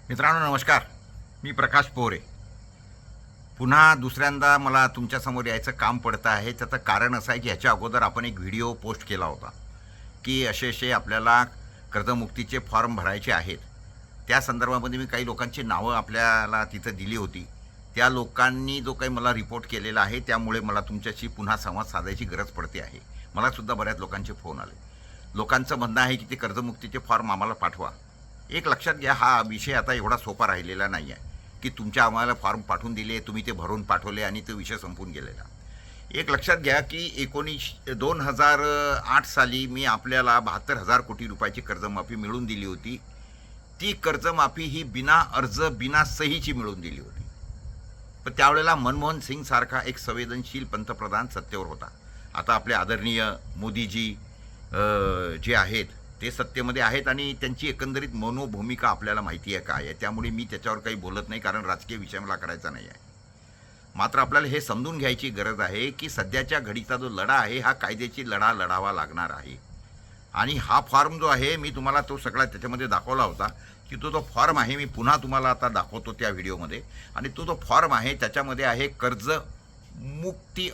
मित्रांनो नमस्कार. मी प्रकाश पोरे. पुन्हा दुसऱ्यांदा मला तुमच्यासमोर यायचं काम पडतं आहे. त्याचं कारण असं आहे की ह्याच्या अगोदर आपण एक व्हिडिओ पोस्ट केला होता की असे आपल्याला कर्जमुक्तीचे फॉर्म भरायचे आहेत. त्या संदर्भामध्ये मी काही लोकांची नावं आपल्याला तिथं दिली होती. त्या लोकांनी जो काही मला रिपोर्ट केलेला आहे त्यामुळे मला तुमच्याशी पुन्हा संवाद साधायची गरज पडते आहे. मलासुद्धा बऱ्याच लोकांचे फोन आले. लोकांचं म्हणणं आहे की ते कर्जमुक्तीचे फॉर्म आम्हाला पाठवा. एक लक्षात घ्या, हा विषय आता एवढा सोपा राहिलेला नाही आहे की तुमच्या आम्हाला फॉर्म पाठवून दिले, तुम्ही ते भरून पाठवले आणि तो विषय संपून गेलेला. एक लक्षात घ्या की 2008 साली मी आपल्याला 72,000 कोटी रुपयाची कर्जमाफी मिळवून दिली होती. ती कर्जमाफी ही बिना अर्ज बिना सहीची मिळवून दिली होती. पण त्यावेळेला मनमोहन सिंग सारखा एक संवेदनशील पंतप्रधान सत्तेवर होता. आता आपले आदरणीय मोदीजी जे आहेत ते सत्तेमध्ये आहेत आणि त्यांची एकंदरीत मनोभूमिका आपल्याला माहिती आहे काय आहे. त्यामुळे मी त्याच्यावर काही बोलत नाही, कारण राजकीय विषय मला करायचा नाही आहे. मात्र आपल्याला हे समजून घ्यायची गरज आहे की सध्याच्या घडीचा जो लढा आहे हा कायद्याची लढा लढावा लागणार आहे. आणि हा फॉर्म जो आहे मी तुम्हाला तो सगळा त्याच्यामध्ये दाखवला होता की तो फॉर्म आहे. मी पुन्हा तुम्हाला आता दाखवतो त्या व्हिडिओमध्ये. आणि तो फॉर्म आहे त्याच्यामध्ये आहे कर्जमुक्ती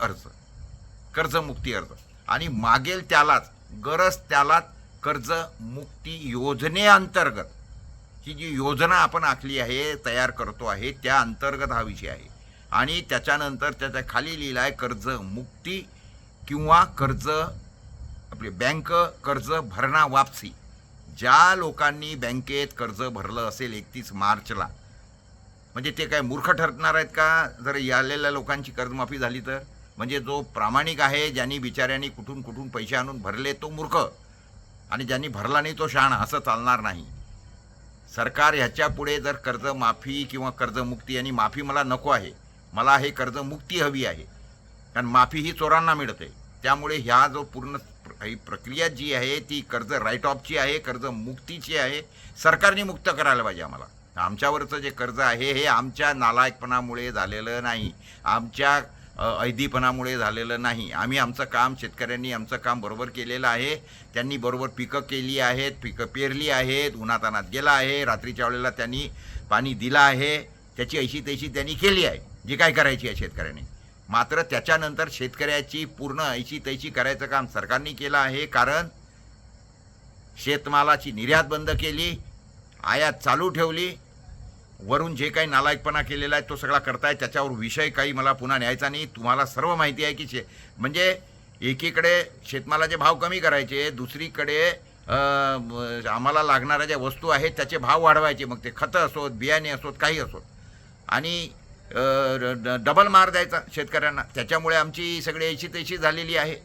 अर्ज आणि मागेल त्यालाच गरज त्यालाच कर्जमुक्ती योजनेअंतर्गत ही जी योजना आपण आखली आहे, तयार करतो आहे, त्या अंतर्गत हा विषय आहे. आणि त्याच्यानंतर त्याच्या खाली लिहिलं आहे कर्जमुक्ती किंवा आपले बँक कर्ज भरणा वापसी. ज्या लोकांनी बँकेत कर्ज भरलं असेल 31 मार्चला, म्हणजे ते काय मूर्ख ठरणार आहेत का जर आलेल्या लोकांची कर्जमाफी झाली तर? म्हणजे जो प्रामाणिक आहे, ज्यांनी बिचाऱ्यांनी कुठून कुठून पैसे आणून भरले तो मूर्ख, आणि ज्यांनी भरला नाही तो शहाणा, असं चालणार नाही. सरकार ह्याच्यापुढे जर कर्जमाफी किंवा कर्जमुक्ती, आणि माफी मला नको आहे, मला हे कर्जमुक्ती हवी आहे, कारण माफी ही चोरांना मिळते. त्यामुळे ह्या जो पूर्ण ही प्रक्रिया जी आहे ती कर्ज राईट ऑफची आहे, कर्जमुक्तीची आहे. सरकारने मुक्त करायला पाहिजे आम्हाला. आमच्यावरचं जे कर्ज आहे हे आमच्या नालायकपणामुळे झालेलं नाही, आमच्या ऐदीपणामुळे झालेलं नाही. आम्ही आमचं काम, शेतकऱ्यांनी आमचं काम बरोबर केलेलं आहे. त्यांनी बरोबर पिकं केली आहेत, पिकं पेरली आहेत, उन्हातानात गेला आहे, रात्रीच्या वेळेला त्यांनी पाणी दिलं आहे, त्याची ऐशी तैशी त्यांनी केली आहे जी काय करायची आहे शेतकऱ्यांनी. मात्र त्याच्यानंतर शेतकऱ्याची पूर्ण ऐशी तैशी करायचं काम सरकारने केलं आहे. कारण शेतमालाची निर्यात बंद केली, आयात चालू ठेवली, वरून जे काही नालायकपणा केलेला आहे तो सगळा करताय. त्याच्यावर विषय काही मला पुन्हा न्यायचा नाही. तुम्हाला सर्व माहिती आहे की म्हणजे एकीकडे शेतमालाचे भाव कमी करायचे, दुसरीकडे आम्हाला लागणाऱ्या ज्या वस्तू आहेत त्याचे भाव वाढवायचे, मग ते खतं असोत, बियाणे असोत, काही असोत, आणि डबल मार द्यायचा शेतकऱ्यांना. त्याच्यामुळे आमची सगळी ऐशी तैशी झालेली आहे.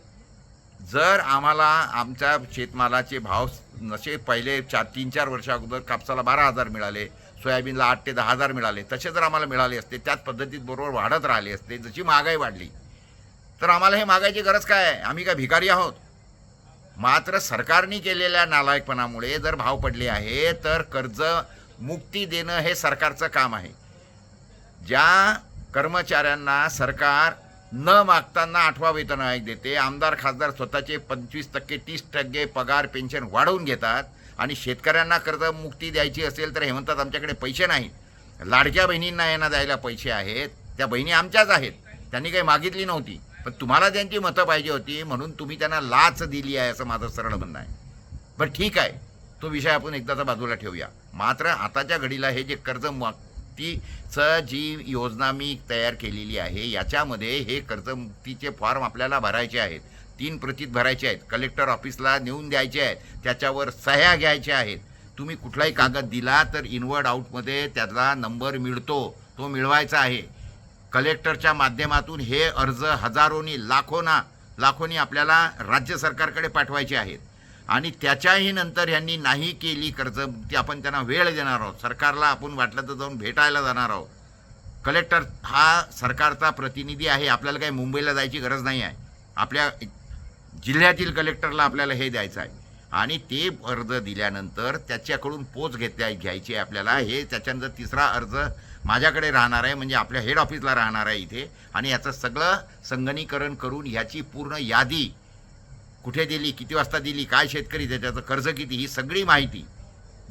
जर आम्हाला आमच्या शेतमालाचे भाव नसे पहिले 3-4 वर्षा अगोदर कापसाला 12,000 मिळाले, सोयाबीनला 8 ते 10,000 मिळाले, तसे जर आम्हाला मिळाले असते, त्याच पद्धतीत बरोबर वाढत राहिले असते, जशी महागाई वाढली, तर आम्हाला हे मागायची गरज काय आहे? आम्ही काय भिकारी आहोत? मात्र सरकारने केलेल्या नालायकपणामुळे जर भाव पडले आहे तर कर्जमुक्ती देणं हे सरकारचं काम आहे. ज्या कर्मचाऱ्यांना सरकार न मागताना 8वा वेतन आयोग देते, आमदार खासदार स्वतःचे 25%, 30% पगार पेन्शन वाढवून घेतात, आणि शेतकऱ्यांना कर्जमुक्ती द्यायची असेल तर हे म्हणतात आमच्याकडे पैसे नाहीत. लाडक्या बहिणींना यांना द्यायला पैसे आहेत, त्या बहिणी आमच्याच आहेत, त्यांनी काही मागितली नव्हती, पण तुम्हाला त्यांची मतं पाहिजे होती म्हणून तुम्ही त्यांना लाच दिली आहे, असं माझं सरळ म्हणणं आहे. बरं ठीक आहे, तो विषय आपण एकदाचा बाजूला ठेवूया. मात्र आताच्या घडीला हे जे कर्जमुक्तीचं जी योजना मी तयार केलेली आहे याच्यामध्ये हे कर्जमुक्तीचे फॉर्म आपल्याला भरायचे आहेत. 3 प्रतीत भरायचे आहेत, कलेक्टर ऑफिसला नेऊन द्यायचे आहेत, त्याच्यावर सह्या घ्यायच्या आहेत. तुम्ही कुठलाही कागद दिला तर इनवर्ड आउटमध्ये त्याला नंबर मिळतो, तो मिळवायचा आहे. कलेक्टरच्या माध्यमातून हे अर्ज हजारोनी लाखोनी आपल्याला राज्य सरकारकडे पाठवायचे आहेत. आणि त्याच्याही नंतर ह्यांनी नाही केली कर्जमुक्ती, आपण त्यांना वेळ देणार आहोत. सरकारला आपण वाटलं तर जाऊन भेटायला जाणार आहोत. कलेक्टर हा सरकारचा प्रतिनिधी आहे, आपल्याला काही मुंबईला जायची गरज नाही आहे. आपल्या जिल्ह्यातील कलेक्टरला आपल्याला हे द्यायचं आहे, आणि ते अर्ज दिल्यानंतर त्याच्याकडून पोच घ्यायची आहे आपल्याला. हे त्याच्यानंतर 3रा अर्ज माझ्याकडे राहणार आहे, म्हणजे आपल्या हेड ऑफिसला राहणार आहे इथे, आणि याचं सगळं संगणीकरण करून ह्याची पूर्ण यादी कुठे दिली, किती वाजता दिली, काय शेतकरी त्याच्याचं कर्ज किती, ही सगळी माहिती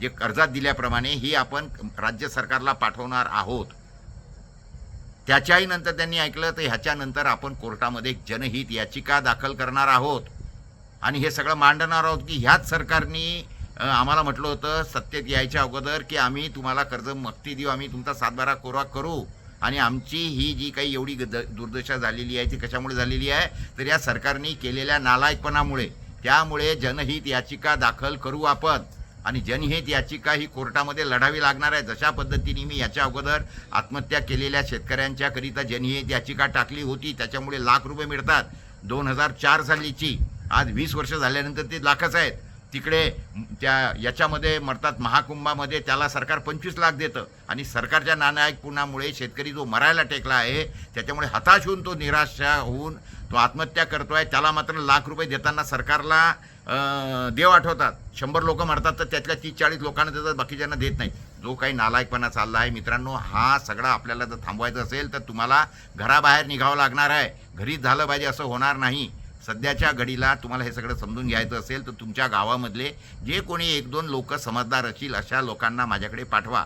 जे कर्जात दिल्याप्रमाणे ही आपण राज्य सरकारला पाठवणार आहोत. त्याच्याही नंतर त्यांनी ऐकलं तर ह्याच्यानंतर आपण कोर्टामध्ये एक जनहित याचिका दाखल करणार आहोत आणि हे सगळं मांडणार आहोत की ह्याच सरकारनी आम्हाला म्हटलं होतं सत्तेत यायच्या अगोदर की आम्ही तुम्हाला कर्जमुक्ती देऊ, आम्ही तुमचा सातबारा कोरा करू आणि आमची ही जी काही एवढी दुर्दशा झालेली आहे ती कशामुळे झालेली आहे तर या सरकारने केलेल्या नालायकपणामुळे. त्यामुळे जनहित याचिका दाखल करू आपण आणि जनहित याचिका ही कोर्टामध्ये लढावी लागणार आहे. जशा पद्धतीने मी याच्या अगोदर आत्महत्या केलेल्या शेतकऱ्यांच्या करिता जनहित याचिका टाकली होती, त्याच्यामुळे लाख रुपये मिळतात. 2004 सालीची आज 20 वर्ष झाल्यानंतर ते लाखच आहेत. तिकडे त्या याच्यामध्ये मरतात महाकुंभामध्ये त्याला सरकार 25 लाख देतं आणि सरकारच्या नालायकपणामुळे शेतकरी जो मरायला टेकला आहे त्याच्यामुळे हताश होऊन तो निराशा होऊन तो आत्महत्या करतोय. त्याला मात्र लाख रुपये देताना सरकारला देव आठवतात. 100 लोक मरतात तर त्यातल्या 30-40 लोकांना देतात, बाकीच्यांना देत नाहीत. जो काही नालायकपणा चालला आहे मित्रांनो, हा सगळा आपल्याला जर थांबवायचं असेल तर तुम्हाला घराबाहेर निघावं लागणार आहे. घरीच झालं पाहिजे असं होणार नाही. सध्याच्या घडीला तुम्हाला हे सगळं समजून घ्यायचं असेल तर तुमच्या गावामधले जे कोणी 1-2 लोक समजदार असतील अशा लोकांना माझ्याकडे पाठवा.